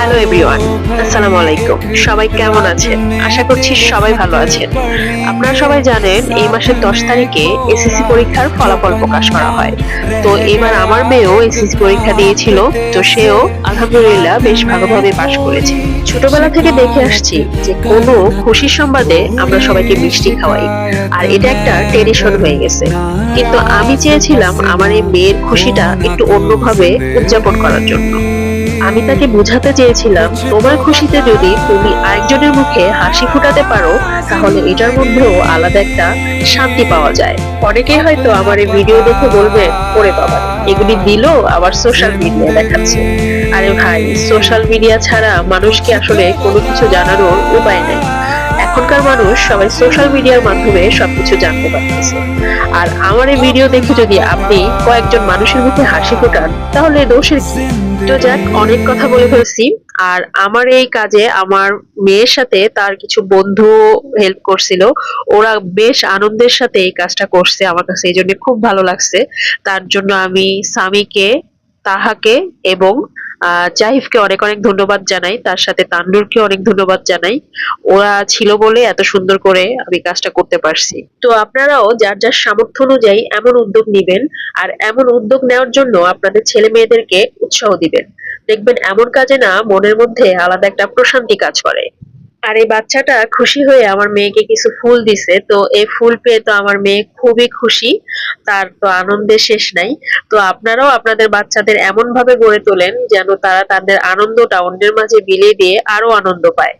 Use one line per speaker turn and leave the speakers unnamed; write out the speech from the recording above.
Hello everyone, আসসালামু আলাইকুম। সবাই কেমন আছেন? আশা করছি সবাই ভালো আছেন। আপনারা সবাই জানেন এই মাসের ১০ তারিখে এসএসসি পরীক্ষার ফলাফল প্রকাশ করা হয়। তো এবার আমার মেয়েও এসএসসি পরীক্ষা দিয়েছিল। তো সেও আলহামদুলিল্লাহ বেশ ভালোভাবে পাশ করেছে। ছোটবেলা থেকে দেখে আসছি যে কোনো খুশির সংবাদে আমরা সবাইকে মিষ্টি খাওয়াই। আর এটা একটা ট্রেডিশন হয়ে গেছে। কিন্তু আমি চেয়েছিলাম আমার এই মেয়ের খুশিটা একটু অন্যভাবে উদযাপন করার জন্য। আমি তাকে বুঝাতে চেয়েছিলাম, তোমার খুশিতে যদি তুমি আরেকজনের মুখে হাসি ফোটাতে পারো, তাহলে এটার মধ্যেও আলাদা একটা শান্তি পাওয়া যায়। অনেকেই হয়তো আমার এই ভিডিও দেখে বলবে, ওরে বাবা, এগুলি দিল আবার সোশ্যাল মিডিয়া দেখাচ্ছে। আরে ভাই, সোশ্যাল মিডিয়া ছাড়া মানুষকে আসলে কোনো কিছু জানানোর উপায় নেই। এখনকার মানুষ সবাই সোশ্যাল মিডিয়ার মাধ্যমে সবকিছু জানতে পারতেছে। আর আমার এই ভিডিও দেখে যদি আপনি কয়েকজন মানুষের মুখে হাসি ফোটান, তাহলে দোষের কি? তো যাক, অনেক কথা বলে ফেলছি। আর আমার এই কাজে আমার মেয়ের সাথে তার কিছু বন্ধু হেল্প করছিল। ওরা বেশ আনন্দের সাথে এই কাজটা করছে, আমার কাছে এই জন্য খুব ভালো লাগছে। তার জন্য আমি সামিকে, তাহাকে এবং জাহিফকে অনেক অনেক ধন্যবাদ জানাই। তার সাথে তান্ডুরকে অনেক ধন্যবাদ জানাই। ওরা ছিল বলে এত সুন্দর করে আমি কাজটা করতে পারছি। তো আপনারাও যার যার সামর্থ্য অনুযায়ী এমন উদ্যোগ নিবেন। আর এমন উদ্যোগ নেওয়ার জন্য আপনাদের ছেলে মেয়েদেরকে উৎসাহ দিবেন। দেখবেন এমন কাজে না মনের মধ্যে আলাদা একটা প্রশান্তি কাজ করে। আর এই বাচ্চাটা খুশি হয়ে আমার মেয়েকে কিছু ফুল দিছে। তো এই ফুল পেয়ে তো আমার মেয়ে খুবই খুশি। তার তো আনন্দের শেষ নাই। তো আপনারাও আপনাদের বাচ্চাদের এমন ভাবে গড়ে তোলেন যেন তারা তাদের আনন্দটা অন্যের মাঝে বিলিয়ে দিয়ে আরো আনন্দ পায়।